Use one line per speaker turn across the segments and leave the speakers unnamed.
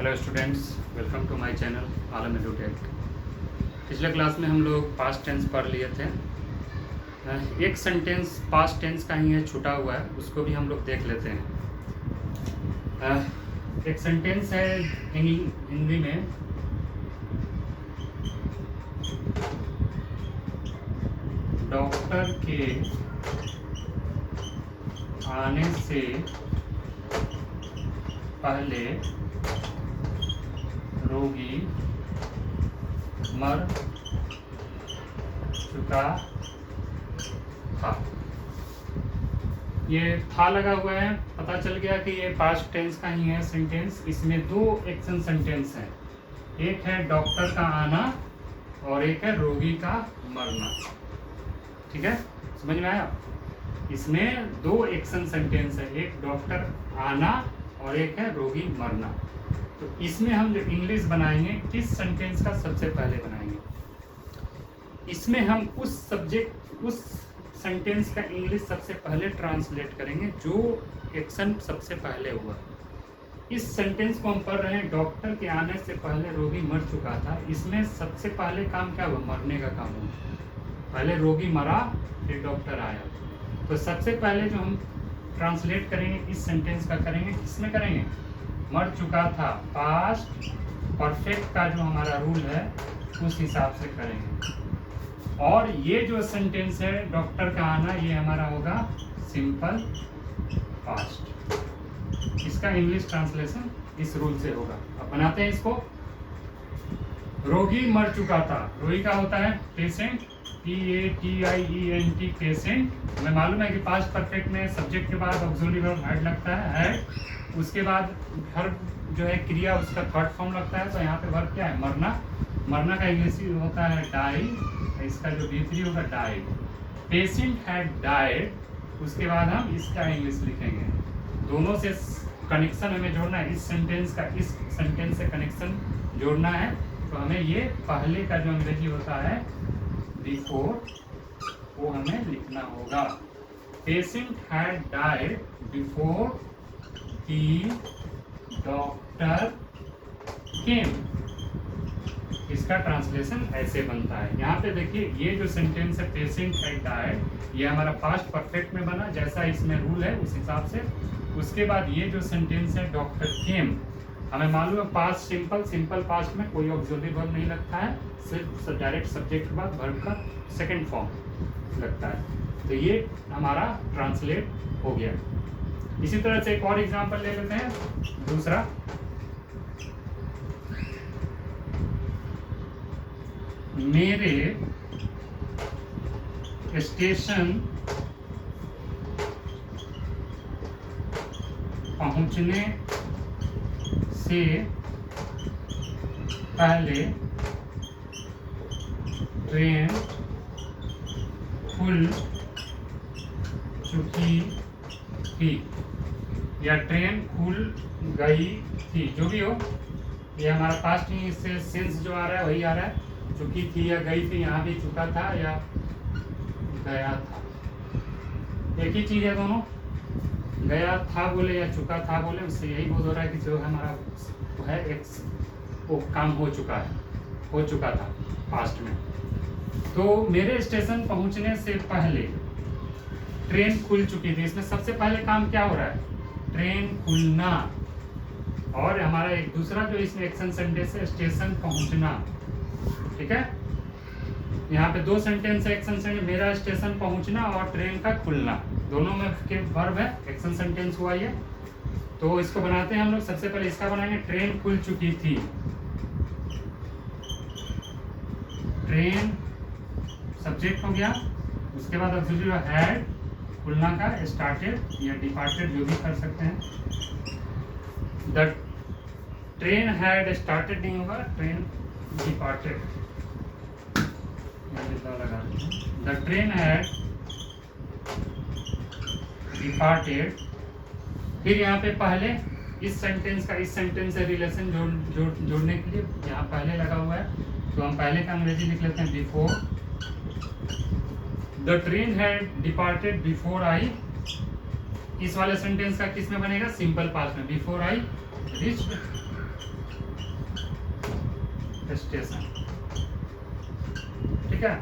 Hello students, welcome to my channel Alam Edutech. पिछले class में हम लोग पास्ट टेंस पढ़ लिए थे। एक सेंटेंस पास्ट टेंस का ही है, छूटा हुआ है, उसको भी हम लोग देख लेते हैं। एक सेंटेंस है हिंदी में, डॉक्टर के आने से पहले रोगी मर चुका था। ये था लगा हुआ है, पता चल गया कि ये पास्ट टेंस का ही है सेंटेंस। इसमें दो एक्शन सेंटेंस हैं, एक है डॉक्टर का आना और एक है रोगी का मरना। ठीक है, समझ में आया? इसमें दो एक्शन सेंटेंस है, एक डॉक्टर आना और एक है रोगी मरना। तो इसमें हम जो इंग्लिश बनाएंगे, किस सेंटेंस का सबसे पहले बनाएंगे? इसमें हम उस सेंटेंस का इंग्लिश सबसे पहले ट्रांसलेट करेंगे जो एक्शन सबसे पहले हुआ। इस सेंटेंस को हम पढ़ रहे हैं, डॉक्टर के आने से पहले रोगी मर चुका था। इसमें सबसे पहले काम क्या हुआ? मरने का काम हुआ। पहले रोगी मरा, फिर डॉक्टर आया। तो सबसे पहले जो हम ट्रांसलेट करेंगे इस सेंटेंस का करेंगे, किसमें करेंगे? मर चुका था, पास्ट परफेक्ट का जो हमारा रूल है उस हिसाब से करेंगे। और ये जो सेंटेंस है डॉक्टर का आना, ये हमारा होगा सिंपल पास्ट। इसका इंग्लिश ट्रांसलेशन इस रूल से होगा। अब बनाते हैं इसको। रोगी मर चुका था, रोगी का होता है पेशेंट, PATIENT पेशेंट। हमें मालूम है कि पास्ट परफेक्ट में सब्जेक्ट के बाद ऑक्सिलरी वर्ब हेड लगता है, उसके बाद वर्ब जो है क्रिया उसका थर्ड फॉर्म लगता है। तो यहाँ पे वर्ब क्या है? मरना। मरना का इंग्लिश होता है डाई, इसका जो V3 होगा डाइड। पेशेंट हैड डाइड, उसके बाद हम इसका इंग्लिश लिखेंगे। दोनों से कनेक्शन हमें जोड़ना है, इस सेंटेंस का इस सेंटेंस से कनेक्शन जोड़ना है। तो हमें ये पहले का जो अंग्रेजी होता है बिफोर, वो हमें लिखना होगा। Patient had died before the doctor केम। इसका ट्रांसलेशन ऐसे बनता है। यहाँ पे देखिए, ये जो सेंटेंस है पेशेंट हैड डाइड, ये हमारा पास्ट परफेक्ट में बना जैसा इसमें रूल है उस हिसाब से। उसके बाद ये जो सेंटेंस है डॉक्टर केम, हमें मालूम है पास्ट सिंपल, सिंपल पास्ट में कोई ऑक्सिलरी वर्ब नहीं लगता है, सिर्फ डायरेक्ट सब्जेक्ट के बाद वर्ब का सेकंड फॉर्म लगता है। तो ये हमारा ट्रांसलेट हो गया। इसी तरह से एक और एग्जांपल ले लेते हैं, दूसरा। मेरे स्टेशन पहुंचने से पहले ट्रेन खुल चुकी थी, या ट्रेन खुल गई थी, जो भी हो। ये हमारा पास्ट ही, इससे सेंस जो आ रहा है वही आ रहा है। चुकी थी या गई थी, यहाँ भी चुका था या गया था, एक ही चीज़ है दोनों। गया था बोले या चुका था बोले, उससे यही बोध हो रहा है कि जो हमारा वो है एक वो काम हो चुका है, हो चुका था पास्ट में। तो मेरे स्टेशन पहुंचने से पहले ट्रेन खुल चुकी थी। इसमें सबसे पहले काम क्या हो रहा है? ट्रेन खुलना। और हमारा एक दूसरा जो इसमें एक्शन सेंटेंस है स्टेशन पहुंचना। ठीक है, यहाँ पे दो सेंटेंस है एक्शन सेंटेंस, मेरा स्टेशन पहुंचना और ट्रेन का खुलना, दोनों में के वर्ब है, एक्शन सेंटेंस हुआ ये। तो इसको बनाते हैं हम लोग। सबसे पहले इसका बनाएंगे, ट्रेन खुल चुकी थी। ट्रेन सब्जेक्ट हो गया, उसके बाद ऑक्सिलरी हैड, खुलना का स्टार्टेड या डिपार्टेड, जो भी कर सकते हैं। द ट्रेन हैड स्टार्टेड नहीं होगा, train departed. The train had departed. फिर यहाँ पे पहले इस सेंटेंस का इस सेंटेंस से रिलेशन जोड़ने के लिए यहाँ पहले लगा हुआ है, तो हम पहले का अंग्रेजी लिख लेते हैं before. The train had departed before I. इस वाले सेंटेंस का किस में बनेगा? सिंपल पास्ट में, बिफोर आई रिच्ड स्टेशन, ठीक है।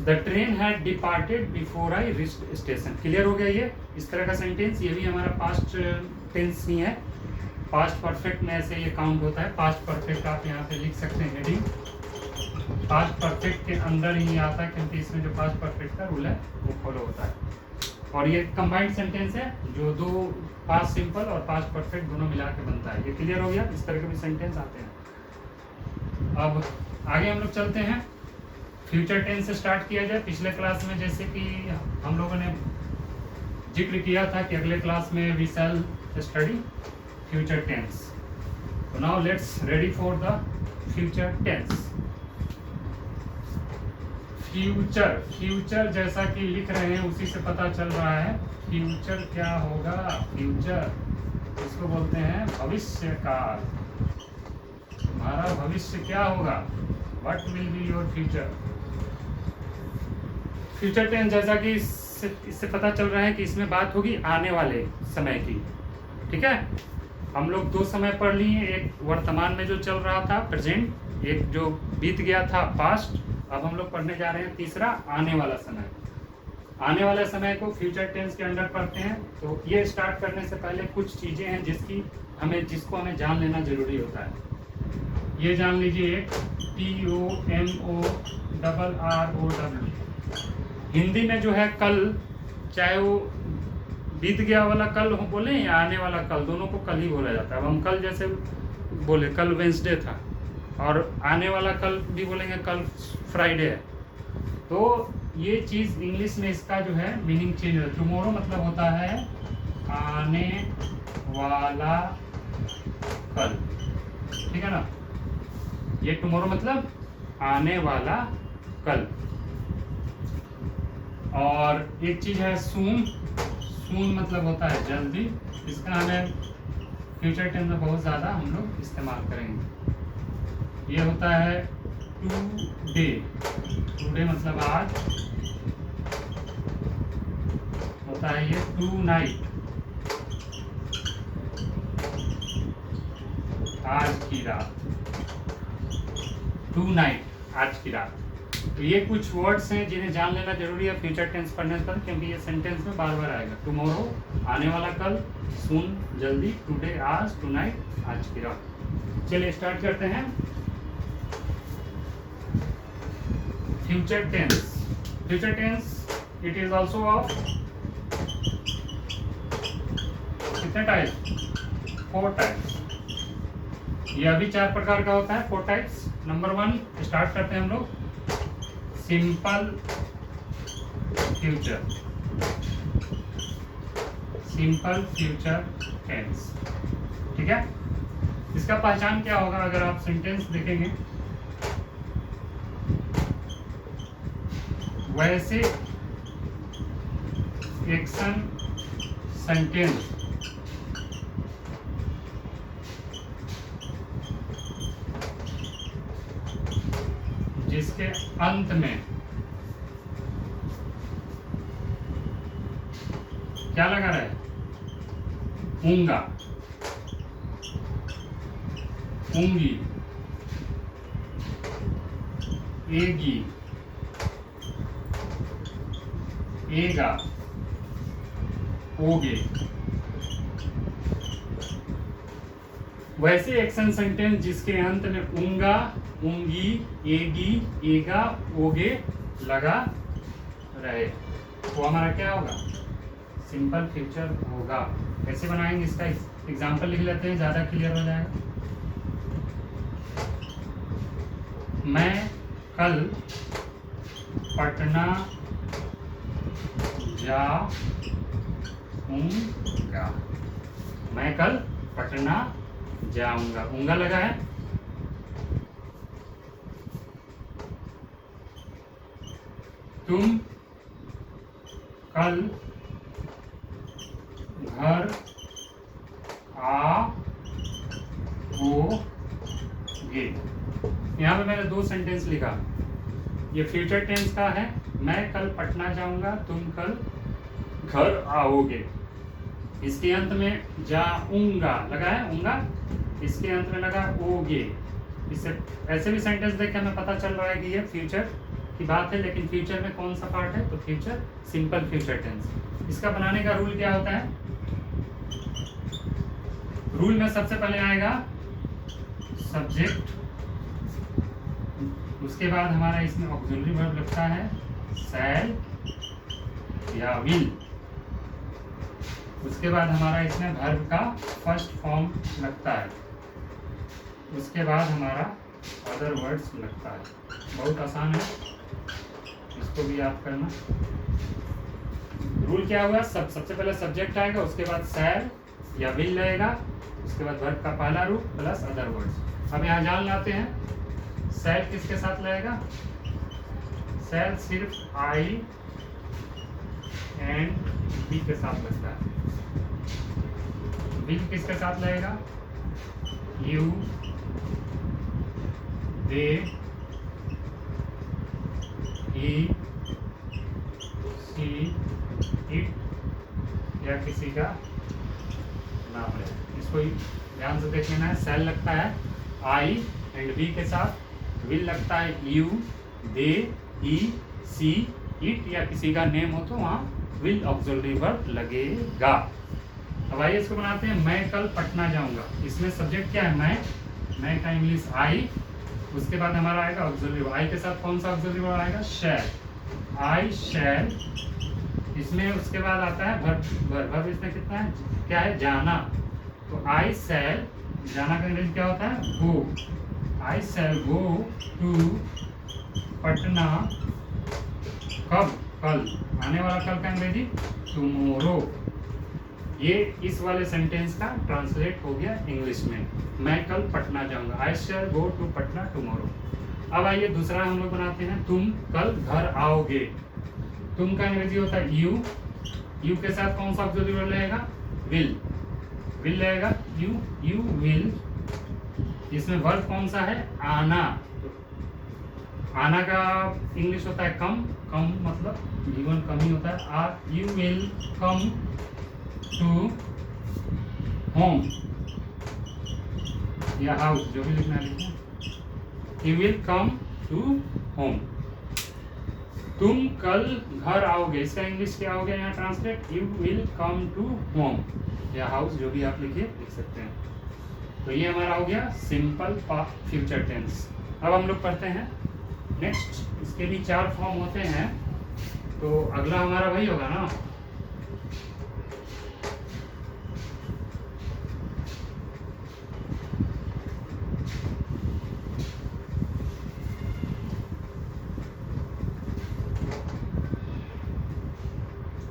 The train had departed before I reached station. Clear हो गया ये इस तरह का सेंटेंस। ये भी हमारा पास्ट टेंस ही है। पास्ट परफेक्ट में ऐसे ये काउंट होता है। पास्ट परफेक्ट आप यहाँ पे लिख सकते हैं हेडिंग। पास्ट परफेक्ट के अंदर ही आता है, क्योंकि इसमें जो पास्ट परफेक्ट का रूल है वो फॉलो होता है। और ये कंबाइंड सेंटेंस है जो दो पास्ट सिंपल और पास्ट परफेक्ट दोनों मिला के बनता है। ये क्लियर हो गया। इस तरह के भी सेंटेंस आते हैं। अब आगे हम लोग चलते हैं। फ्यूचर टेंस से स्टार्ट किया जाए। पिछले क्लास में जैसे कि हम लोगों ने जिक्र किया था कि अगले क्लास में we shall study future tense. तो now let's ready for the future tense. Future, future जैसा कि लिख रहे हैं उसी से पता चल रहा है फ्यूचर क्या होगा। फ्यूचर इसको बोलते हैं भविष्य काल। हमारा भविष्य क्या होगा? What will be your future. Future tense जैसा कि इससे पता चल रहा है कि इसमें बात होगी आने वाले समय की, ठीक है। हम लोग दो समय पढ़ लिए, एक वर्तमान में जो चल रहा था प्रेजेंट, एक जो बीत गया था पास्ट। अब हम लोग पढ़ने जा रहे हैं तीसरा आने वाला समय। आने वाले समय को फ्यूचर टेंस के अंडर पढ़ते हैं। तो ये स्टार्ट करने से पहले कुछ चीजें हैं जिसको हमें जान लेना जरूरी होता है। ये जान लीजिए, TOMORROW। हिंदी में जो है कल, चाहे वो बीत गया वाला कल हो बोले या आने वाला कल, दोनों को कल ही बोला जाता है। अब हम कल जैसे बोले कल वेंसडे था, और आने वाला कल भी बोलेंगे कल फ्राइडे है। तो ये चीज़ इंग्लिश में इसका जो है मीनिंग चेंज है। टुमारो मतलब होता है आने वाला कल, ठीक है ना। ये टुमारो मतलब आने वाला कल। और एक चीज़ है सून। सून मतलब होता है जल्दी। इसका हमें फ्यूचर टेंस में बहुत ज़्यादा हम लोग इस्तेमाल करेंगे। ये होता है टुडे। टुडे मतलब आज होता है। ये टू नाइट, आज की रात। टू नाइट, आज की रात। तो ये कुछ वर्ड्स हैं जिन्हें जान लेना जरूरी है फ्यूचर टेंस पढ़ने पर, क्योंकि ये सेंटेंस में बार बार आएगा। टुमारो आने वाला कल, सून जल्दी, टुडे आज, टू नाइट आज की रात। चलिए स्टार्ट करते हैं। Future tense. Future tense it is also of कितने टाइप्स? 4 टाइप्स। ये अभी 4 प्रकार का होता है, 4 टाइप्स। नंबर 1 स्टार्ट करते हैं हम लोग। Simple future. Simple future tense, ठीक है। इसका पहचान क्या होगा? अगर आप सेंटेंस देखेंगे, वैसे एक्शन सेंटेंस जिसके अंत में क्या लगा रहा है? ऊंगा, ऊंगी, एगी, एगा, ओगे। वैसे एक्शन सेंटेंस जिसके अंत में ऊंगा, ऊंगी, एगी, एगा, ओगे लगा रहे, वो हमारा क्या होगा? सिंपल फ्यूचर होगा। कैसे बनाएंगे इसका एग्जाम्पल लिख लेते हैं, ज्यादा क्लियर हो जाएगा। मैं कल पटना जाऊंगा। मैं कल पटना जाऊंगा, ऊंगा लगा है। तुम कल घर आओगे। यहाँ पे मैंने 2 सेंटेंस लिखा। ये फ्यूचर टेंस का है, मैं कल पटना जाऊंगा, तुम कल घर आओगे। इसके अंत में जाऊंगा लगा है, ऊंगा इसके अंत में लगा ओगे। इससे ऐसे भी सेंटेंस देख के हमें पता चल रहा है कि ये फ्यूचर की बात है, लेकिन फ्यूचर में कौन सा पार्ट है, तो फ्यूचर सिंपल फ्यूचर टेंस। इसका बनाने का रूल क्या होता है? रूल में सबसे पहले आएगा सब्जेक्ट, उसके बाद हमारा इसमें ऑक्सिलरी वर्ब लगता है शैल या विल, उसके बाद हमारा इसमें वर्ब का फर्स्ट फॉर्म लगता है, उसके बाद हमारा अदर वर्ड्स लगता है। बहुत आसान है, इसको भी याद करना। रूल क्या हुआ? सबसे पहले सब्जेक्ट आएगा, उसके बाद शैल या विल रहेगा, उसके बाद वर्ब का पहला रूप प्लस अदर वर्ड्स। अब यहाँ जान लाते हैं शैल किसके साथ लगेगा? शैल सिर्फ आई एंड बी के साथ लगता है। विल किसके साथ लगेगा? You, they, he, C, it या किसी का नाम है। इसको ध्यान से देख लेना है। शैल लगता है आई एंड बी के साथ, विल लगता है you, they, he, C, it या किसी का नेम हो तो वहाँ विल ऑक्सिलरी वर्ब लगेगा। अब आइए इसको बनाते हैं। मैं कल पटना जाऊंगा। इसमें सब्जेक्ट क्या है? मैं का इंग्लिश आई, उसके बाद हमारा आएगा ऑक्सिलरी वर्ब। आई के साथ कौन सा ऑक्सिलरी वर्ब आएगा? शैल। आई शैल। इसमें उसके बाद आता है वर्ब इसमें कितना है? क्या है? जाना। तो आई शैल, जाना का इंग्लिश क्या होता है? गो। आई शैल गो टू पटना। कब? कल। आने वाला कल का अंग्रेजी टुमारो। ये इस वाले सेंटेंस का ट्रांसलेट हो गया इंग्लिश में। मैं कल पटना जाऊंगा। आई शैल गो टू पटना टुमारो। अब आइए दूसरा हम लोग बनाते हैं। तुम कल घर आओगे। तुम का अंग्रेजी होता है यू। यू के साथ कौन सा ऑक्सिलरी वर्ब लगेगा? विल। विल लगेगा यू विल। इसमें वर्ब कौन सा है? आना। आना का इंग्लिश होता है कम। कम मतलब जीवन कम ही होता है। You will come to home या हाउस, जो भी लिखना लिखना। You will come to home. तुम कल घर आओगे। इसका इंग्लिश क्या हो गया यहाँ translate? You will come to home या हाउस, जो भी आप लिखिए लिख सकते हैं। तो ये हमारा हो गया सिंपल फ्यूचर टेंस। अब हम लोग पढ़ते हैं नेक्स्ट। इसके भी 4 फॉर्म होते हैं, तो अगला हमारा वही होगा ना।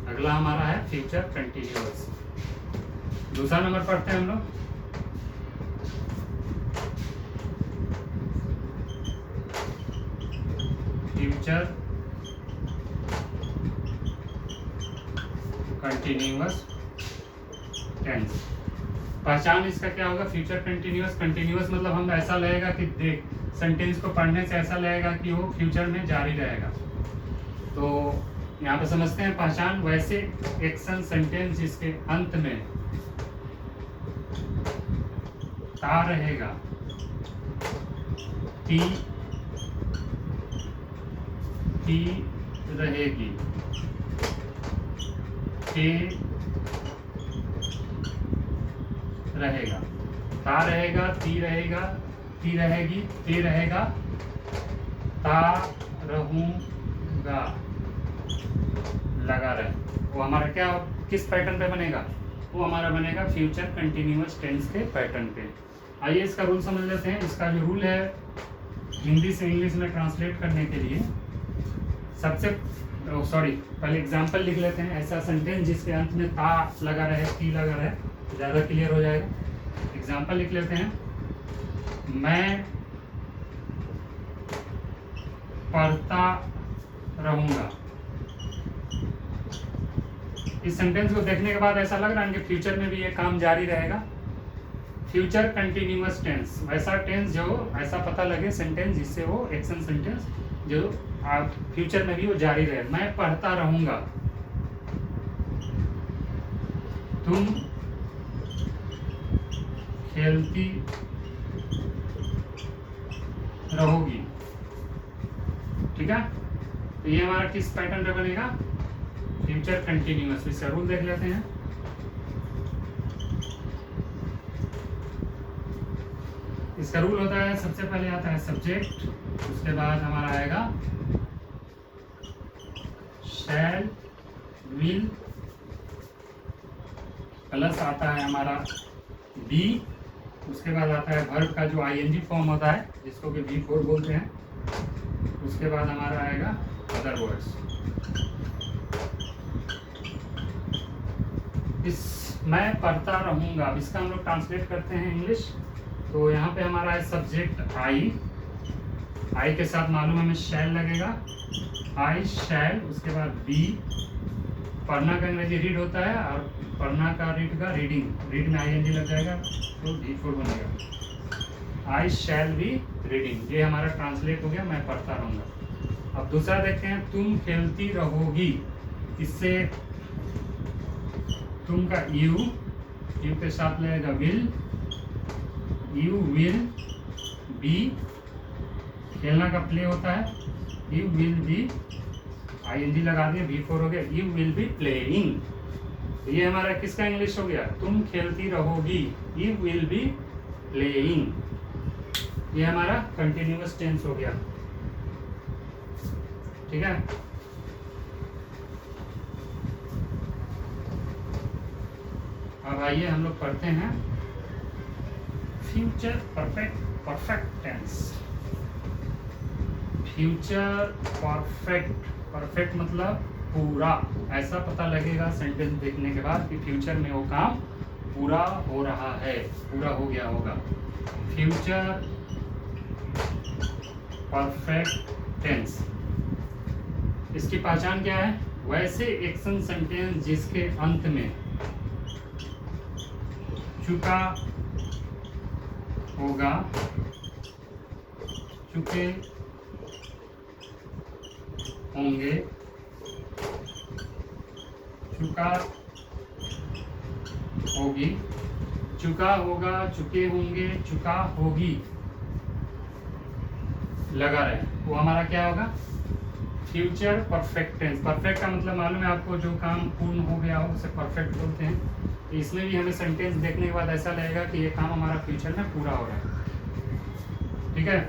अगला हमारा है फ्यूचर कंटिन्यूअस। दूसरा नंबर पढ़ते हैं हम लोग। Future continuous tense. पहचान इसका क्या होगा? Future continuous. कंटिन्यूअस मतलब हम ऐसा लगेगा कि देख सेंटेंस को पढ़ने से ऐसा लगेगा कि वो फ्यूचर में जारी रहेगा। तो यहाँ पे समझते हैं पहचान। वैसे एक्शन सेंटेंस जिसके अंत में ता रहेगा, टी रहेगी, के रहेगा, ता रहेगा, ती रहेगा, ती रहेगी, ते रहेगा, ता रहूंगा, लगा रहे। वो हमारा क्या किस पैटर्न पे बनेगा? वो हमारा बनेगा फ्यूचर कंटिन्यूअस टेंस के पैटर्न पे। आइए इसका रूल समझ लेते हैं। इसका जो रूल है हिंदी से इंग्लिश में ट्रांसलेट करने के लिए, पहले एग्जाम्पल लिख लेते हैं। ऐसा सेंटेंस जिसके अंत में ता लगा रहे, ती लगा रहे, तो ज़्यादा क्लियर हो जाएगा। एग्जाम्पल लिख लेते हैं। मैं पढ़ता रहूंगा। इस सेंटेंस को देखने के बाद ऐसा लग रहा है कि फ्यूचर में भी ये काम जारी रहेगा। फ्यूचर कंटिन्यूअस टेंस, वैसा टेंस जो ऐसा पता लगे सेंटेंस जिससे वो एक्शन सेंटेंस जो आप फ्यूचर में भी वो जारी रहे। मैं पढ़ता रहूंगा। तुम खेलती रहोगी। ठीक है, तो ये हमारा किस पैटर्न पे बनेगा? Future continuous. इसका रूल देख लेते हैं। इसका रूल होता है, सबसे पहले आता है सब्जेक्ट, उसके बाद हमारा आएगा शैल, विल, प्लस आता है हमारा बी, उसके बाद आता है वर्ब का जो आईएनजी फॉर्म होता है जिसको कि V4 बोलते हैं, उसके बाद हमारा आएगा अदर वर्ड्स। इस मैं पढ़ता रहूँगा, अब इसका हम लोग ट्रांसलेट करते हैं इंग्लिश। तो यहाँ पे हमारा है सब्जेक्ट आई के साथ मालूम हमें शैल लगेगा, आई शैल, उसके बाद बी, पढ़ना का अंग्रेजी रीड होता है और पढ़ना का रीड का रीडिंग, रीड में आईएनजी लग जाएगा तो V4 बनेगा। आई शैल बी रीडिंग, ये हमारा ट्रांसलेट हो गया, मैं पढ़ता रहूँगा। अब दूसरा देखते हैं, तुम खेलती रहोगी। इससे तुम का यू के साथ लगेगा विल, यू विल बी, खेलना का प्ले होता है, यू विल बी, आईएनजी लगा दिया, V4 हो गया, यू विल बी प्लेइंग। ये हमारा किसका इंग्लिश हो गया? तुम खेलती रहोगी, यू विल बी प्लेइंग। ये हमारा कंटिन्यूअस टेंस हो गया। ठीक है, अब आइए हम लोग पढ़ते हैं future perfect tense. Future perfect मतलब पूरा। ऐसा पता लगेगा सेंटेंस देखने के बाद कि फ्यूचर में वो काम पूरा हो रहा है, पूरा हो गया होगा। फ्यूचर परफेक्ट टेंस, इसकी पहचान क्या है? वैसे एक्शन सेंटेंस जिसके अंत में चुका होगा, चुके होंगे, चुका होगी, चुका होगा, चुके होंगे, चुका होगी लगा रहे, वो हमारा क्या होगा? Future perfect tense. परफेक्ट का मतलब मालूम है आपको, जो काम पूर्ण हो गया हो उसे परफेक्ट बोलते हैं। तो इसमें भी हमें सेंटेंस देखने के बाद ऐसा लगेगा कि ये काम हमारा फ्यूचर में पूरा हो रहा है। ठीक है,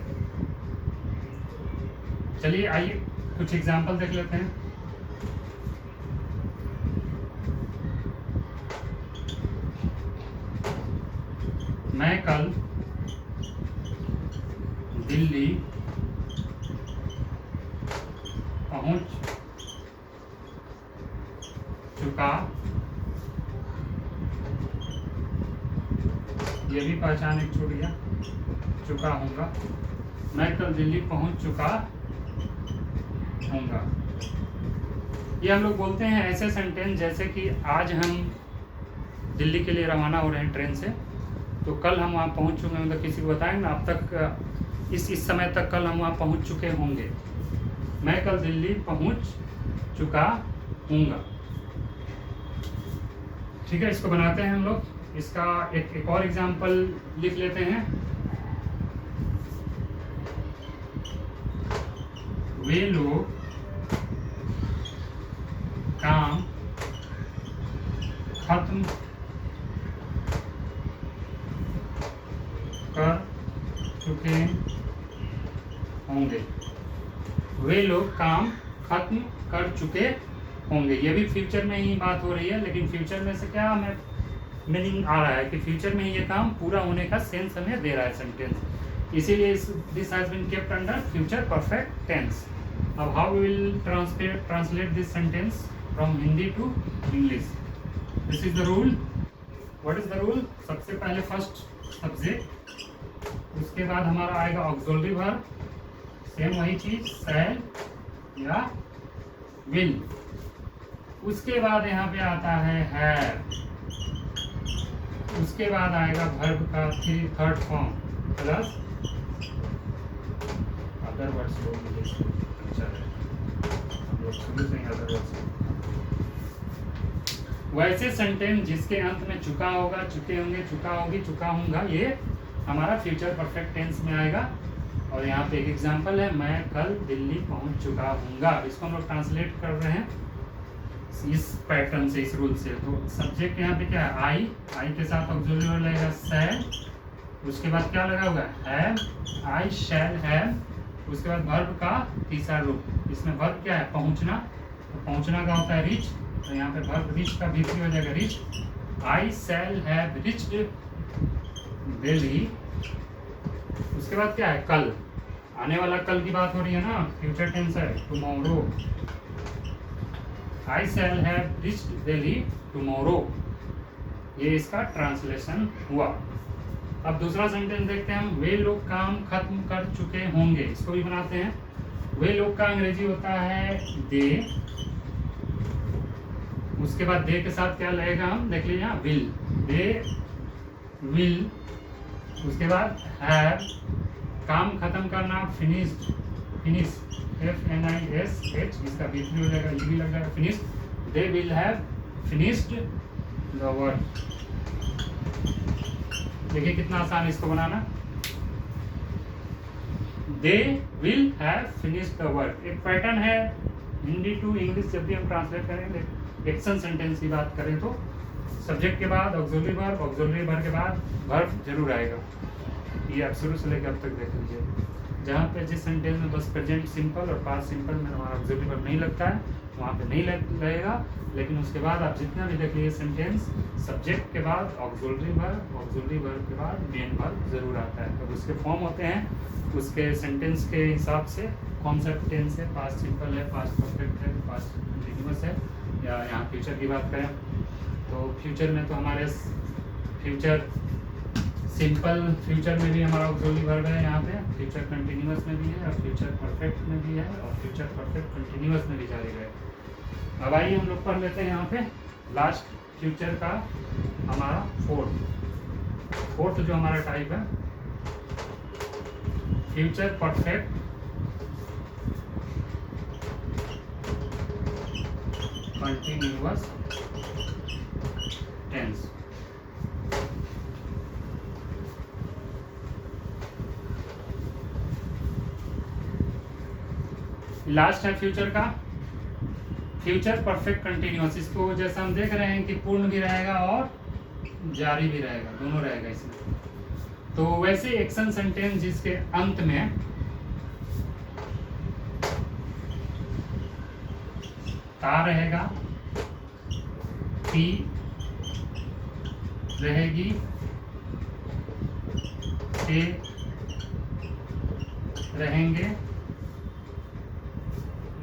चलिए आइए कुछ एग्जाम्पल देख लेते हैं। मैं कल दिल्ली पहुंच चुका, ये भी पहचान एक छूट गया, चुका हूँगा। मैं कल दिल्ली पहुंच चुका हूँगा। ये हम लोग बोलते हैं ऐसे सेंटेंस जैसे कि आज हम दिल्ली के लिए रवाना हो रहे हैं ट्रेन से, तो कल हम वहाँ पहुँच चुके हैं, मतलब किसी को बताएंगे ना अब तक इस समय तक कल हम वहाँ पहुँच चुके होंगे। मैं कल दिल्ली पहुँच चुका हूँगा। ठीक है, इसको बनाते हैं हम लोग। इसका एक और एग्जाम्पल लिख लेते हैं। वे लोग काम खत्म कर चुके होंगे। वे लोग काम खत्म कर चुके होंगे। ये भी फ्यूचर में ही बात हो रही है, लेकिन फ्यूचर में से क्या हमें मीनिंग आ रहा है कि फ्यूचर में ही ये काम पूरा होने का सेंस हमें दे रहा है सेंटेंस। इसीलिए this has been kept under future perfect tense. अब how we will translate this sentence from Hindi to English. This is the rule. What is the rule? सबसे पहले फर्स्ट सब्जेक्ट, उसके बाद हमारा आएगा ऑक्सिलरी वर्ब, सेम वही चीज शैल या विल। उसके बाद यहाँ पे आता है हैव, उसके बाद आएगा वर्ब का third form plus other words. अच्छा है, हम लोग शुरू से ही अदर वर्ड्स। वैसे सेंटेंस जिसके अंत में चुका होगा, चुके होंगे, चुका होगी, चुका हूँगा, ये हमारा फ्यूचर परफेक्ट टेंस में आएगा। और यहाँ पे एक एग्जांपल है, मैं कल दिल्ली पहुँच चुका हूँगा। इसको हम लोग ट्रांसलेट कर रहे हैं इस पैटर्न से, इस रूल से। तो सब्जेक्ट यहाँ पे क्या है, आई के साथ ऑक्सिलरी वर्ब लगेगा शैल, उसके बाद क्या लगा हुआ है, हैव, आई शैल हैव। उसके बाद वर्ब का तीसरा रूप, इसमें वर्ब क्या है, पहुँचना। तो पहुँचना का होता है रिच, तो यहाँ पे वर्ब रिच का भी हो जाएगा reach. I shall have reached Delhi. उसके बाद क्या है, कल, आने वाला कल की बात हो रही है ना, फ्यूचर टेंस है, tomorrow. I shall have reached Delhi tomorrow. ये इसका ट्रांसलेशन हुआ। अब दूसरा सेंटेंस देखते हैं हम, वे लोग काम खत्म कर चुके होंगे। इसको भी बनाते हैं। वे लोग का अंग्रेजी होता है दे। उसके बाद दे के साथ क्या लगेगा, हम देख लीजिए, विल, दे विल। उसके बाद हैव, काम खत्म करना, फिनिश्ड, फिनिश, FNISH, इसका भी हो जाएगा, ये भी लग जाएगा, finished. They will have finished the work. देखिए कितना आसान है इसको बनाना। They will have finished the work. एक पैटर्न है हिंदी टू इंग्लिश, जब भी हम ट्रांसलेट करेंगे, एक्शन सेंटेंस की बात करें तो सब्जेक्ट के बाद ऑक्सिलरी वर्ब, ऑक्सिलरी वर्ब के बाद वर्ब जरूर आएगा। ये आप शुरू से लेकर अब तक देख लीजिए। जहाँ पे जिस सेंटेंस में बस प्रेजेंट सिंपल और पास्ट सिंपल में हमारा ऑक्सिलरी वर्ब नहीं लगता है, वहाँ पे नहीं लगेगा। लेकिन उसके बाद आप जितना भी देख लीजिए सेंटेंस, सब्जेक्ट के बाद ऑक्सिलरी वर्ब, ऑक्सिलरी वर्ब के बाद मेन वर्ब जरूर आता है। तो उसके फॉर्म होते हैं, उसके सेंटेंस के हिसाब से कौन सा टेंस है, पास्ट सिंपल है, पास्ट परफेक्ट है, पास्ट कंटिन्यूअस है, या यहाँ फ्यूचर की बात करें तो फ्यूचर में तो हमारे फ्यूचर सिंपल, फ्यूचर में भी हमारा ऑक्सिलरी वर्ब है, यहाँ पे फ्यूचर कंटिन्यूअस में भी है, और फ्यूचर परफेक्ट में भी है, और फ्यूचर परफेक्ट कंटिन्यूअस में भी जारी है। अब आइए हम लोग पढ़ लेते हैं यहाँ पे लास्ट फ्यूचर का हमारा फोर्थ जो हमारा टाइप है, future perfect continuous tense. Last है फ्यूचर का फ्यूचर परफेक्ट कंटिन्यूअस। इसको जैसा हम देख रहे हैं कि पूर्ण भी रहेगा और जारी भी रहेगा, दोनों रहेगा इसमें। तो वैसे एक्शन सेंटेंस जिसके अंत में ता रहेगा, ती रहेगी, ते रहेंगे,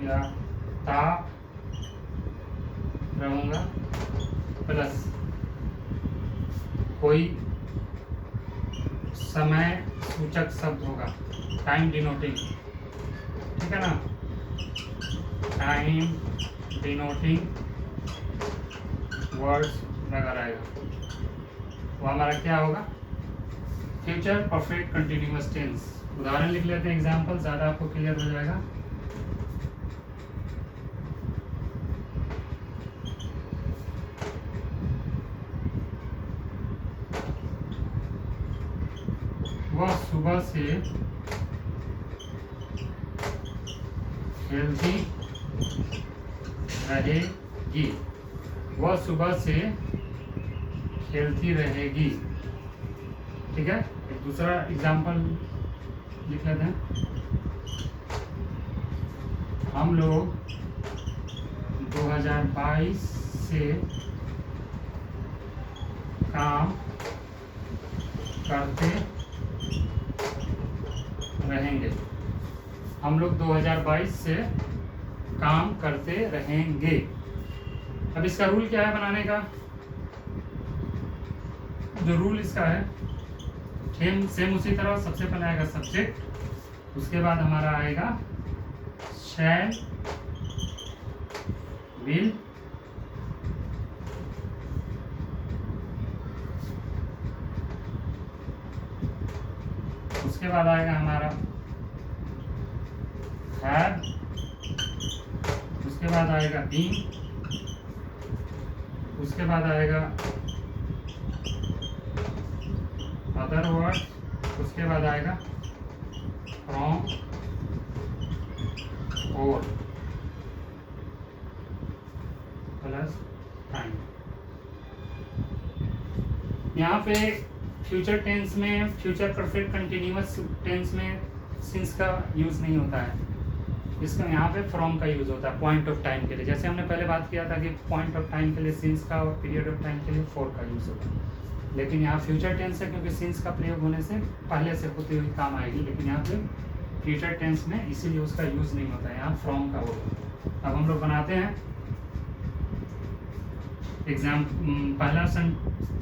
या ता रहूंगा, प्लस कोई समय सूचक शब्द होगा, टाइम डिनोटिंग, ठीक है ना, टाइम डिनोटिंग वर्ड्स लगा रहेगा। वो हमारा क्या होगा, फ्यूचर परफेक्ट कंटिन्यूअस टेंस। उदाहरण लिख लेते हैं, एग्जाम्पल, ज़्यादा आपको क्लियर हो जाएगा। वह सुबह से खेलती रहेगी, वह सुबह से खेलती रहेगी, ठीक है। एक दूसरा एग्जाम्पल लिख लेते हैं, हम लोग 2022 से काम करते रहेंगे। हम लोग 2022 से काम करते रहेंगे। अब इसका रूल क्या है बनाने का, जो रूल इसका है सेम उसी तरह, सबसे पहले आएगा सब्जेक्ट, उसके बाद हमारा आएगा शैल, विल, उसके बाद आएगा हमारा हैव, उसके बाद आएगा बीइंग, उसके बाद आएगा अदर वर्ड, उसके बाद आएगा फ्रॉम और प्लस टाइम। यहाँ पे फ्यूचर टेंस में, फ्यूचर परफेक्ट कंटिन्यूअस टेंस में सिंस का यूज नहीं होता है, इसका यहाँ पे फ्रॉम का यूज होता है पॉइंट ऑफ टाइम के लिए। जैसे हमने पहले बात किया था कि पॉइंट ऑफ टाइम के लिए सिंस का और पीरियड ऑफ टाइम के लिए फॉर का यूज होता है, लेकिन यहाँ फ्यूचर टेंस है क्योंकि सिंस का प्रयोग होने से पहले से होती हुई काम आएगी, लेकिन यहाँ पे फ्यूचर टेंस में इसीलिए उसका यूज नहीं होता है, यहाँ फ्रॉम का होगा। अब हम लोग बनाते हैं एग्जाम, पहला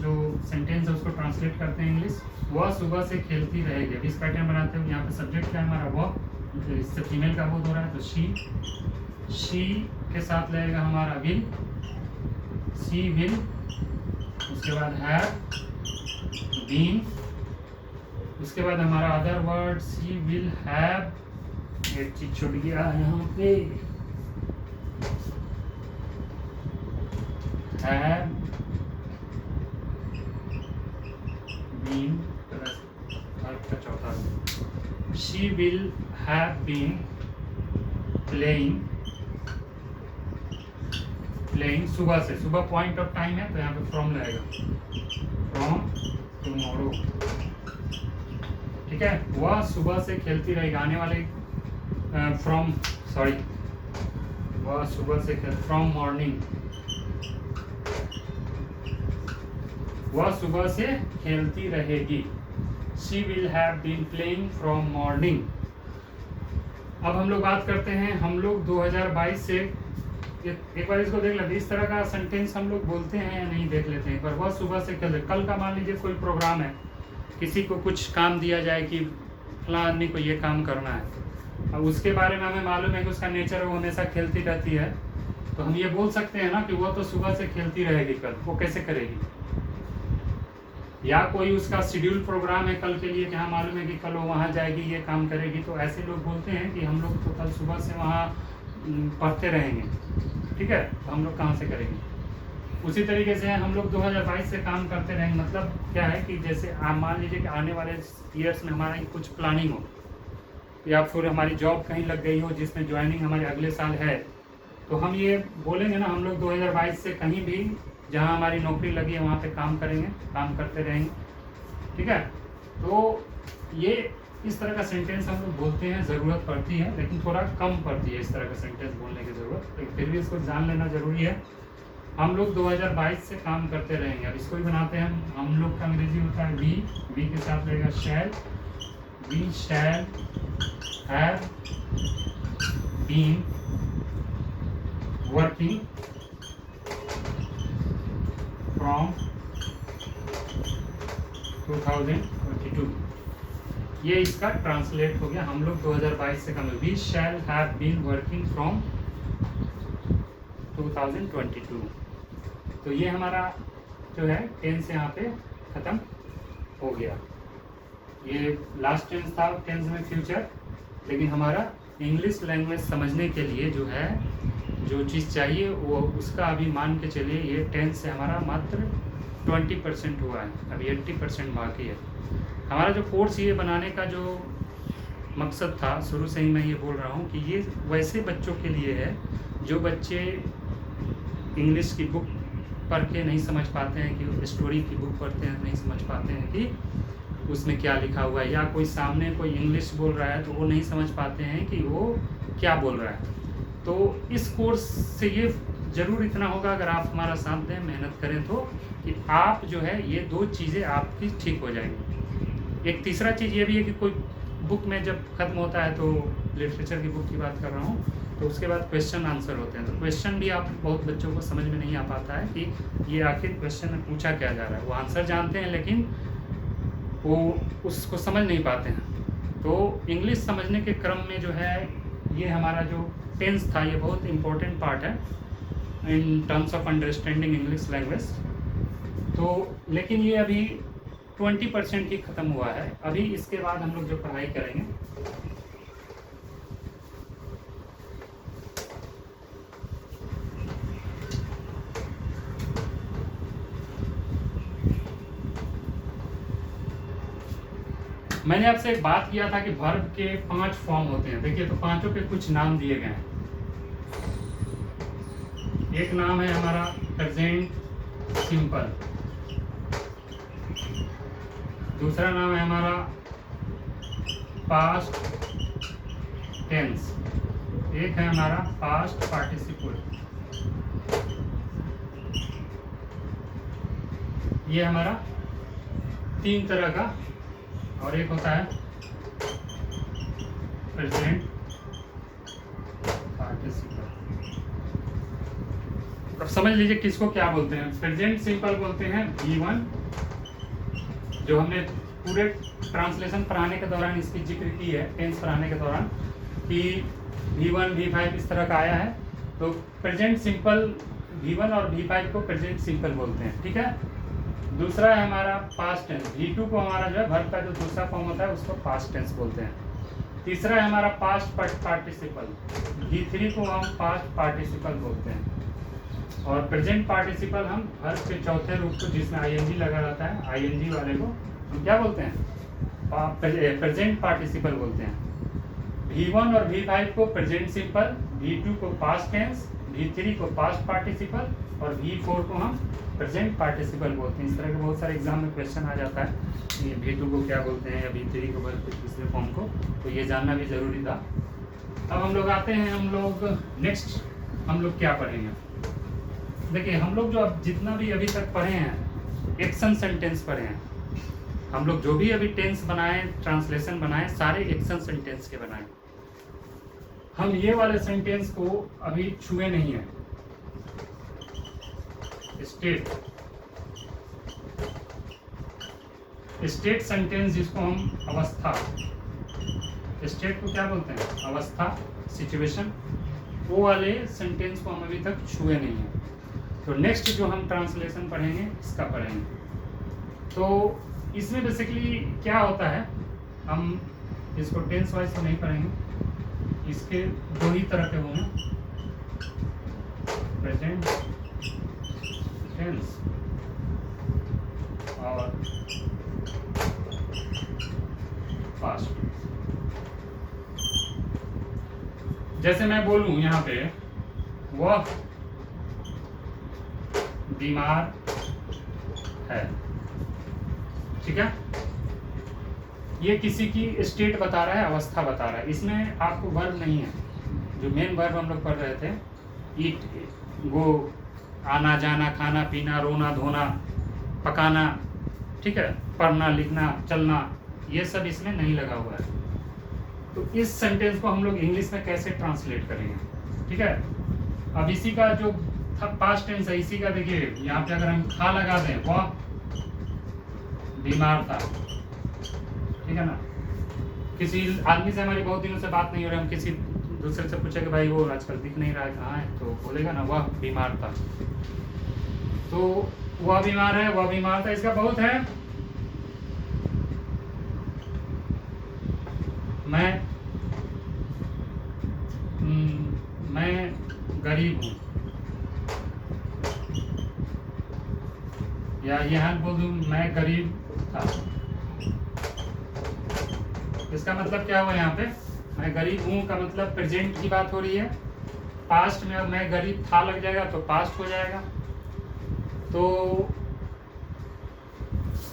जो सेंटेंस है उसको ट्रांसलेट करते हैं इंग्लिश। वह सुबह से खेलती रहेगी। अब इस पैटर्न बनाते हैं। यहाँ पे सब्जेक्ट क्या है हमारा, वह, इससे फीमेल का बोध हो रहा है तो शी के साथ लगेगा हमारा विल, शी विल, उसके बाद हैव बीन, उसके बाद हमारा other word she will have, एक चीज छूट गया यहाँ पे, हैव बीन प्लस वर्ब का चौथा रूप, she will have been playing सुबह से, सुबह पॉइंट ऑफ टाइम है तो यहाँ पे फ्रॉम लगेगा, फ्रॉम टुमारो, ठीक है। वह सुबह से खेलती रहेगी, आने वाले फ्रॉम, सॉरी, वह सुबह से फ्रॉम मॉर्निंग, वह सुबह से खेलती रहेगी, she will have been playing from morning. अब हम लोग बात करते हैं, हम लोग 2022 से, एक बार इसको देख लेते, इस तरह का सेंटेंस हम लोग बोलते हैं या नहीं देख लेते हैं एक बार। वह सुबह से खेलते, कल का मान लीजिए कोई प्रोग्राम है, किसी को कुछ काम दिया जाए कि फलां आदमी को ये काम करना है, अब उसके बारे में हमें मालूम है कि उसका नेचर वो हमेशा खेलती रहती है, तो हम ये बोल सकते हैं ना कि वो तो सुबह से खेलती रहेगी, कल वो कैसे करेगी। या कोई उसका शेड्यूल प्रोग्राम है कल के लिए, जहाँ मालूम है कि कल वो वहाँ जाएगी, ये काम करेगी, तो ऐसे लोग बोलते हैं कि हम लोग तो कल सुबह से वहाँ पढ़ते रहेंगे, ठीक है, तो हम लोग कहाँ से करेंगे। उसी तरीके से हम लोग 2022 से काम करते रहेंगे, मतलब क्या है कि जैसे आप मान लीजिए कि आने वाले ईयर्स में हमारा कुछ प्लानिंग हो, या फिर हमारी जॉब कहीं लग गई हो जिसमें ज्वाइनिंग हमारे अगले साल है, तो हम ये बोलेंगे ना, हम लोग 2022 से कहीं भी जहाँ हमारी नौकरी लगी है वहाँ पे काम करेंगे, काम करते रहेंगे, ठीक है। तो ये इस तरह का सेंटेंस हम लोग बोलते हैं, ज़रूरत पड़ती है लेकिन थोड़ा कम पड़ती है इस तरह का सेंटेंस बोलने की ज़रूरत, लेकिन फिर भी इसको जान लेना ज़रूरी है। हम लोग 2022 से काम करते रहेंगे। अब इसको भी बनाते हैं हम लोग का अंग्रेजी होता है वी के साथ रहेगा shall, we shall have been working from 2022, ये इसका ट्रांसलेट हो गया। हम लोग 2022 से काम, we shall have been working from 2022। तो ये हमारा जो है टेंस यहाँ पे खत्म हो गया। ये लास्ट टेंस था टेंस में फ्यूचर, लेकिन हमारा इंग्लिश लैंग्वेज समझने के लिए जो है जो चीज़ चाहिए वो उसका अभी मान के चलिए ये टेंस से हमारा मात्र 20% हुआ है, अभी 80% बाकी है। हमारा जो कोर्स ये बनाने का जो मकसद था, शुरू से ही मैं ये बोल रहा हूँ कि ये वैसे बच्चों के लिए है जो बच्चे इंग्लिश की बुक पढ़ के नहीं समझ पाते हैं, कि स्टोरी की बुक पढ़ते हैं नहीं समझ पाते हैं कि उसमें क्या लिखा हुआ है, या कोई सामने कोई इंग्लिश बोल रहा है तो वो नहीं समझ पाते हैं कि वो क्या बोल रहा है। तो इस कोर्स से ये ज़रूर इतना होगा, अगर आप हमारा साथ दें, मेहनत करें, तो कि आप जो है ये दो चीज़ें आपकी ठीक हो जाएंगी। एक तीसरा चीज़ ये भी है कि कोई बुक में जब ख़त्म होता है, तो लिटरेचर की बुक की बात कर रहा हूँ, तो उसके बाद क्वेश्चन आंसर होते हैं, तो क्वेश्चन भी आप बहुत बच्चों को समझ में नहीं आ पाता है कि ये आखिर क्वेश्चन में पूछा क्या जा रहा है। वो आंसर जानते हैं लेकिन वो उसको समझ नहीं पाते हैं। तो इंग्लिश समझने के क्रम में जो है ये हमारा जो टेंस था ये बहुत इम्पोर्टेंट पार्ट है in terms of understanding English language. तो लेकिन ये अभी 20% ही ख़त्म हुआ है। अभी इसके बाद हम लोग जो पढ़ाई करेंगे मैंने आपसे एक बात किया था कि वर्ब के 5 फॉर्म होते हैं। देखिए, तो पांचों के कुछ नाम दिए गए हैं। एक नाम है हमारा प्रेजेंट सिंपल, दूसरा नाम है हमारा पास्ट टेंस, एक है हमारा पास्ट पार्टिसिपल, ये हमारा 3 तरह का, और एक होता है प्रेजेंट पार्टिसिपल। अब समझ लीजिए किसको क्या बोलते हैं। प्रेजेंट सिंपल बोलते हैं V1, जो हमने पूरे ट्रांसलेशन पढ़ाने के दौरान इसकी जिक्र की है, टेंस पढ़ाने के दौरान, कि V1 V5 इस तरह का आया है। तो प्रेजेंट सिंपल V1 और V5 को प्रेजेंट सिंपल बोलते हैं, ठीक है। दूसरा है हमारा पास्ट टेंस, V2 को हमारा जो है वर्ब का जो दूसरा फॉर्म होता है उसको पास्ट टेंस बोलते हैं। तीसरा है हमारा पास्ट पार्टिसिपल, V3 को हम पास्ट पार्टिसिपल बोलते हैं। और प्रेजेंट पार्टिसिपल हम वर्ब के चौथे रूप को, जिसमें ING लगा रहता है, ING वाले को हम क्या बोलते हैं, प्रेजेंट पार्टिसिपल बोलते हैं। V1 और V5 को प्रेजेंट सिंपल, V2 को पास्ट टेंस, V3 को पास्ट पार्टिसिपल और V4 को हम प्रेजेंट पार्टिसिपल बोलते हैं। इस तरह के बहुत सारे एग्जाम में क्वेश्चन आ जाता है कि V2 को क्या बोलते हैं या V3 को, वर्ब के दूसरे फॉर्म को, तो ये जानना भी ज़रूरी था। अब हम लोग आते हैं, हम लोग नेक्स्ट हम लोग क्या पढ़ेंगे। देखिए, हम लोग जो अब जितना भी अभी तक पढ़े हैं, एक्शन सेंटेंस पढ़े हैं। हम लोग जो भी अभी टेंस बनाए, ट्रांसलेशन बनाए, सारे एक्शन सेंटेंस के बनाए। हम ये वाले सेंटेंस को अभी छुए नहीं है। स्टेट सेंटेंस, जिसको हम अवस्था, स्टेट को क्या बोलते हैं, अवस्था, सिचुएशन, वो वाले सेंटेंस को हम अभी तक छुए नहीं हैं। तो नेक्स्ट जो हम ट्रांसलेशन पढ़ेंगे, इसका पढ़ेंगे। तो इसमें बेसिकली क्या होता है, हम इसको टेंस वाइज तो नहीं पढ़ेंगे, इसके 2 ही तरह के होंगे, प्रेजेंट टेंस और पास्ट। जैसे मैं बोलूं यहाँ पे, वह बीमार है, ठीक है, ये किसी की स्टेट बता रहा है, अवस्था बता रहा है। इसमें आपको वर्ब नहीं है। जो मेन वर्ब हम लोग पढ़ रहे थे, ईट, गो, आना जाना, खाना पीना, रोना धोना, पकाना, ठीक है, पढ़ना लिखना, चलना, ये सब इसमें नहीं लगा हुआ है। तो इस सेंटेंस को हम लोग इंग्लिश में कैसे ट्रांसलेट करेंगे, ठीक है। अब इसी का जो पास्ट टेंस है, इसी का देखिए यहाँ पे अगर हम था लगा दें, वह बीमार था, ठीक है ना। किसी आदमी से हमारी बहुत दिनों से बात नहीं हो रही, हम किसी दूसरे से पूछे कि भाई वो आजकल दिख नहीं रहा है, कहाँ है, तो बोलेगा ना वह बीमार था। तो वह बीमार है, वह बीमार था, इसका बहुत है। मैं गरीब हूँ, या यहाँ बोल दूँ मैं गरीब था। इसका मतलब क्या हुआ, यहाँ पे मैं गरीब हूँ का मतलब प्रेजेंट की बात हो रही है। पास्ट में अब मैं गरीब था लग जाएगा तो पास्ट हो जाएगा। तो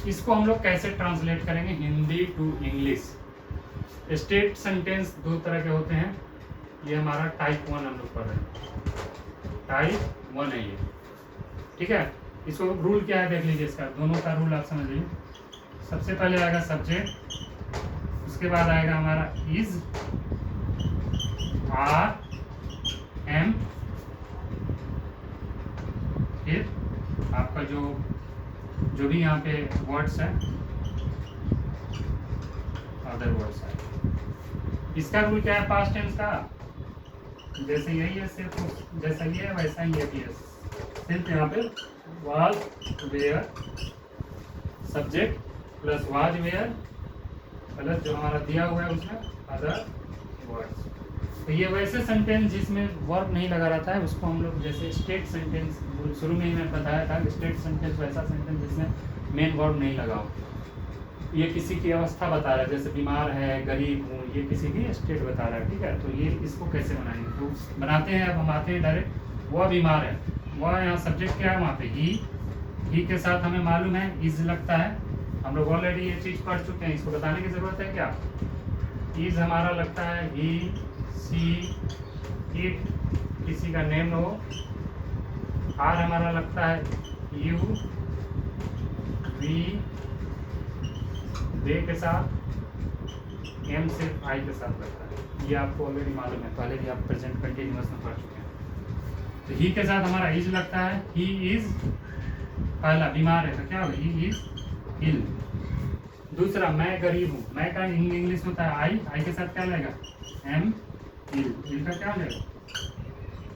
इसको हम लोग कैसे ट्रांसलेट करेंगे Hindi to English. State sentence 2 तरह के होते हैं। ये हमारा टाइप 1 हम लोग पढ़ रहे हैं, टाइप 1 है ये, ठीक है। इसको रूल क्या है देख लीजिए, इसका दोनों का रूल आप समझ लीजिए। सबसे पहले आएगा सब्जेक्ट, उसके बाद आएगा हमारा इज, आर, एम, फिर आपका जो भी यहाँ पे वर्ड्स है, अदर वर्ड्स है। इसका रूल क्या है पास्ट टेंस का, जैसे यही है, सिर्फ जैसा ये है वैसा ही है। सिर्फ यहाँ पे was were, subject plus was were plus जो हमारा दिया हुआ है उसमें अदर वर्ड्स। तो ये वैसे सेंटेंस जिसमें वर्ब नहीं लगा रहता है, उसको हम लोग जैसे स्टेट सेंटेंस, शुरू में ही मैं बताया था कि स्टेट सेंटेंस वैसा सेंटेंस जिसमें मेन वर्ब नहीं लगा हो। ये किसी की अवस्था बता रहा है, जैसे बीमार है, गरीब हूँ, ये किसी की स्टेट बता रहा है, ठीक है। तो ये इसको कैसे बनाएंगे, तो बनाते हैं। अब हम आते हैं डायरेक्ट, वह बीमार है, वह यहाँ सब्जेक्ट क्या है वहाँ पे ही के साथ हमें मालूम है इज लगता है, हम लोग ऑलरेडी ये चीज़ पढ़ चुके हैं, इसको बताने की ज़रूरत है क्या। इज हमारा लगता है ही, सी, इट, किसी का नेम हो। आर हमारा लगता है यू, वी, दे के साथ, एम सिर्फ आई के साथ लगता है। ये आपको ऑलरेडी मालूम है, पहले भी आप प्रेजेंट कंटिन्यूअस में पढ़ चुके हैं। तो ही के साथ हमारा इज लगता है, ही इज, पहला बीमार है तो क्या होगा, ही इज इल। दूसरा मैं गरीब हूँ, मैं का इंग्लिश होता है आई के साथ क्या लगेगा, एम, इल का क्या हो जाएगा,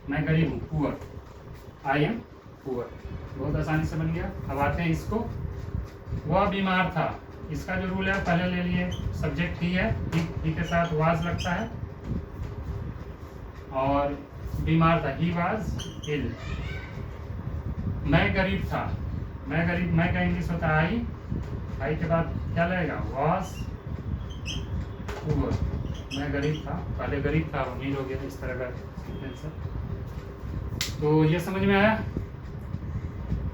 मैं गरीब हूँ, पुअर, आई एम पुअर। बहुत आसानी से बन गया। अब आते हैं इसको, वह बीमार था, इसका जो रूल है पहले ले लिए, सब्जेक्ट ही है, ही के साथ वाज लगता है, और बीमार था, ही वाज इल। मैं गरीब था, मैं गरीब, मैं का इंग्लिश होता है आई के बाद क्या लगेगा, वाज पुअर। मैं गरीब था, पहले गरीब था, अमीर हो गया, इस तरह का सेंटेंस है। तो ये समझ में आया।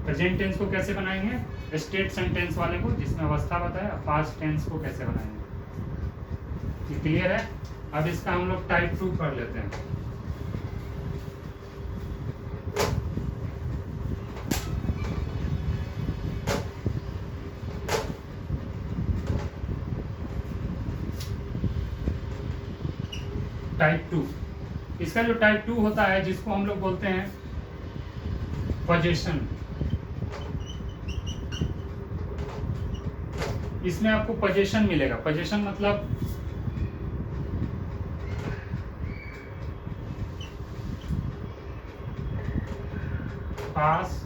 प्रेजेंट टेंस को कैसे बनाएंगे, स्टेट सेंटेंस वाले को जिसमें अवस्था बताया, पास्ट टेंस को कैसे बनाएंगे, ये क्लियर है। अब इसका हम लोग टाइप 2 कर लेते हैं। टाइप 2, इसका जो टाइप 2 होता है जिसको हम लोग बोलते हैं पोजीशन। इसमें आपको पोजीशन मिलेगा, पोजीशन मतलब पास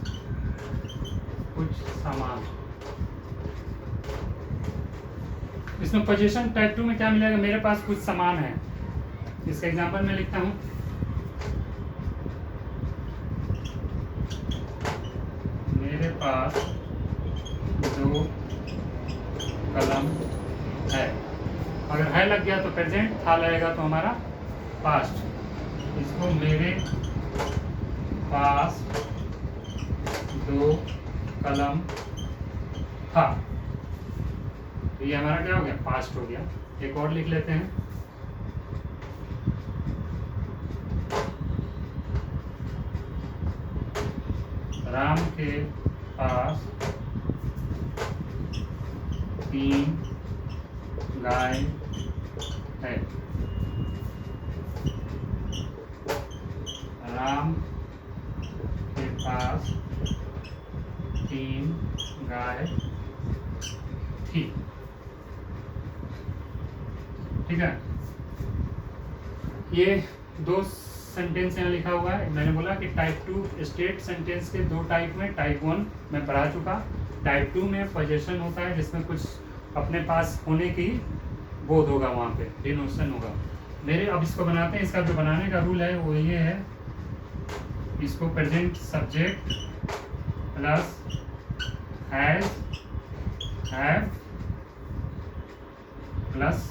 कुछ सामान। इसमें पोजीशन टाइप 2 में क्या मिलेगा, मेरे पास कुछ सामान है। इसका एग्जांपल मैं लिखता हूं, मेरे पास 2 कलम है। अगर है लग गया तो प्रेजेंट, था लगेगा तो हमारा पास्ट। इसको मेरे पास 2 कलम था, तो ये हमारा क्या हो गया, पास्ट हो गया। एक और लिख लेते हैं, राम के पास 3 गाय है। राम के पास 3 गाय थी, ठीक है। ये 2 सेंटेंस यहाँ लिखा हुआ है। मैंने बोला कि टाइप 2 स्टेट सेंटेंस के 2 टाइप में, टाइप 1 मैं पढ़ा चुका, टाइप 2 में पोजीशन होता है जिसमें कुछ अपने पास होने की बोध होगा, वहाँ पे डिनोशन होगा मेरे। अब इसको बनाते हैं, इसका जो बनाने का रूल है वो ये है, इसको present subject plus has, have plus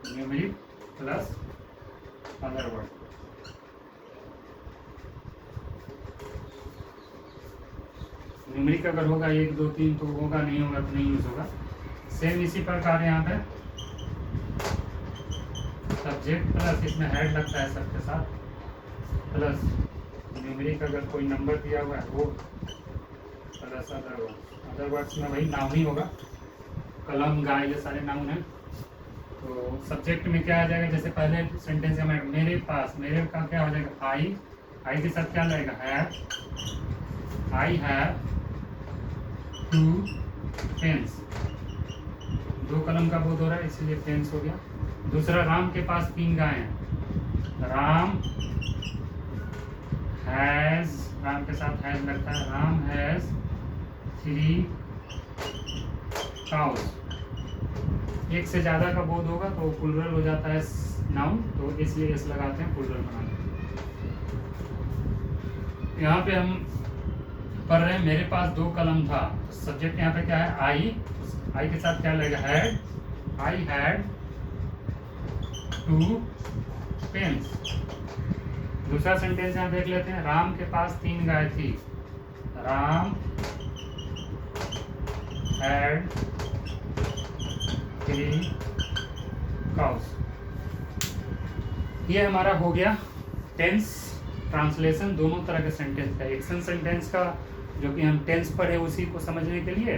numeric plus other word. Numeric अगर होगा 1 2 3 तो होगा, नहीं होगा तो नहीं यूज होगा। सेम इसी प्रकार यहाँ पे सब्जेक्ट प्लस इसमें हेड लगता है सबके साथ, प्लस न्यूमेरिक अगर कोई नंबर दिया हुआ है वो, plus other word. Other words में वही नाउन ही होगा, कलम, गाय, ये सारे नाउन हैं। तो सब्जेक्ट में क्या आ जाएगा, जैसे पहले सेंटेंस में मेरे पास, मेरे का क्या हो जाएगा, आई के साथ क्या लगेगा, हैव, आई हैव 2 पेन्स। 2 कलम का बोध हो रहा है इसलिए पेन्स हो गया। दूसरा, राम के पास 3 गाय हैं। राम हैज, राम के साथ हैज लगता है, राम हैज 3 काउस। एक से ज़्यादा का बोध होगा तो प्लूरल हो जाता है नाउन, तो इसलिए इस लगाते हैं, प्लूरल बनाते हैं। यहाँ पे हम पढ़ रहे हैं, मेरे पास 2 कलम था, तो सब्जेक्ट यहाँ पे क्या है, आई के साथ क्या लगेगा, हैड, आई हैड 2 पेन्स। दूसरा सेंटेंस यहाँ देख लेते हैं, राम के पास 3 गाय थी, राम हैड 3 काउस। ये हमारा हो गया टेंस ट्रांसलेशन दोनों तरह के सेंटेंस का, एक्शन सेंटेंस का जो कि हम टेंस पढ़े उसी को समझने के लिए,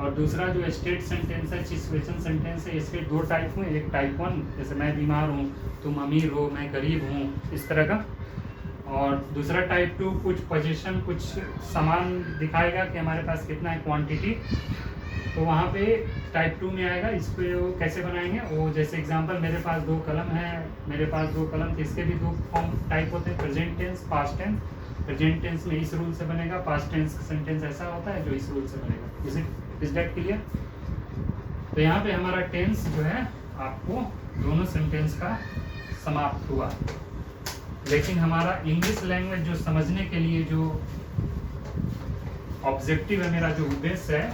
और दूसरा जो स्टेट सेंटेंस है, सिचुएशन सेंटेंस है। इसके 2 टाइप हुए, एक टाइप 1 जैसे मैं बीमार हूँ, तुम अमीर हो, मैं गरीब हूँ, इस तरह का, और दूसरा टाइप 2 कुछ पोजीशन, कुछ सामान दिखाएगा कि हमारे पास कितना है क्वांटिटी, तो वहाँ पे टाइप 2 में आएगा। इसको कैसे बनाएंगे, वो जैसे एग्जांपल, मेरे पास 2 कलम है, मेरे पास 2 कलम थे, इसके भी 2 फॉर्म टाइप होते हैं, present tense, past tense. Present tense में इस रूल से बनेगा, पास्ट टेंस सेंटेंस ऐसा होता है जो इस रूल से बनेगा। Is that clear? तो यहाँ पे हमारा टेंस जो है आपको दोनों सेंटेंस का समाप्त हुआ, लेकिन हमारा इंग्लिश लैंग्वेज जो समझने के लिए जो ऑब्जेक्टिव है, मेरा जो उद्देश्य है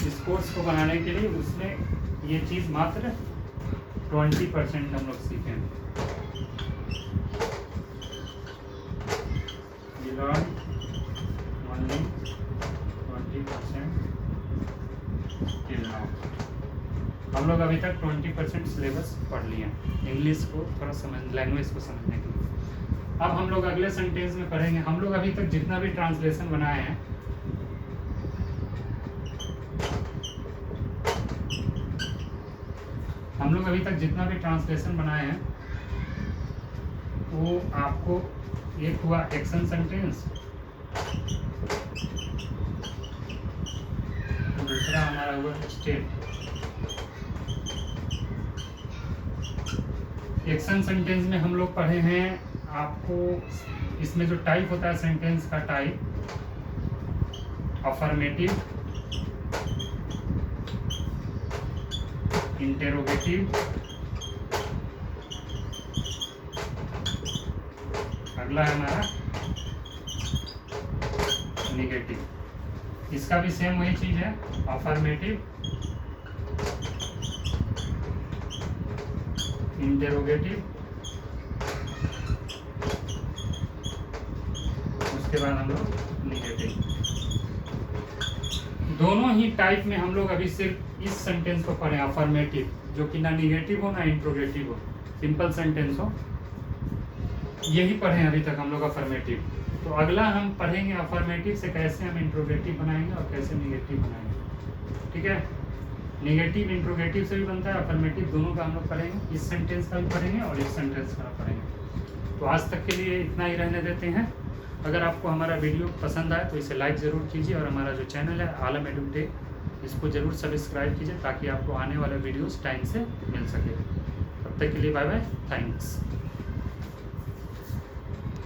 इस कोर्स को बनाने के लिए, उसमें ये चीज़ मात्र 20% हम लोग सीखें। only 20% till now। हम लोग अभी तक 20% सिलेबस पढ़ लिए इंग्लिश को थोड़ा समझ, लैंग्वेज को समझने के लिए। अब हम लोग अगले सेंटेंस में पढ़ेंगे। हम लोग अभी तक जितना भी ट्रांसलेशन बनाए हैं, वो आपको एक हुआ एक्शन सेंटेंस, दूसरा हमारा हुआ स्टेट। एक्शन सेंटेंस में हम लोग पढ़े हैं, आपको इसमें जो टाइप होता है सेंटेंस का टाइप, अफर्मेटिव, इंटेरोगेटिव, अगला है हमारा नेगेटिव। इसका भी सेम वही चीज है, अफर्मेटिव, इंटेरोगेटिव, उसके बाद हम लोग नेगेटिव। दोनों ही टाइप में हम लोग अभी सिर्फ इस सेंटेंस को पढ़े, अफर्मेटिव, जो कि ना निगेटिव हो ना इंट्रोगेटिव हो, सिंपल सेंटेंस हो, यही पढ़े अभी तक हम लोग अफर्मेटिव। तो अगला हम पढ़ेंगे अफर्मेटिव से कैसे हम इंट्रोगेटिव बनाएंगे और कैसे निगेटिव बनाएंगे। ठीक है, निगेटिव इंट्रोगेटिव से भी बनता है, अफर्मेटिव दोनों का हम लोग पढ़ेंगे, इस सेंटेंस का भी पढ़ेंगे और इस सेंटेंस का पढ़ेंगे। तो आज तक के लिए इतना ही रहने देते हैं। अगर आपको हमारा वीडियो पसंद आए तो इसे लाइक ज़रूर कीजिए, और हमारा जो चैनल है आलम एडुटेक, इसको ज़रूर सब्सक्राइब कीजिए ताकि आपको आने वाले वीडियोस टाइम से मिल सके। तब तक के लिए बाय बाय, थैंक्स।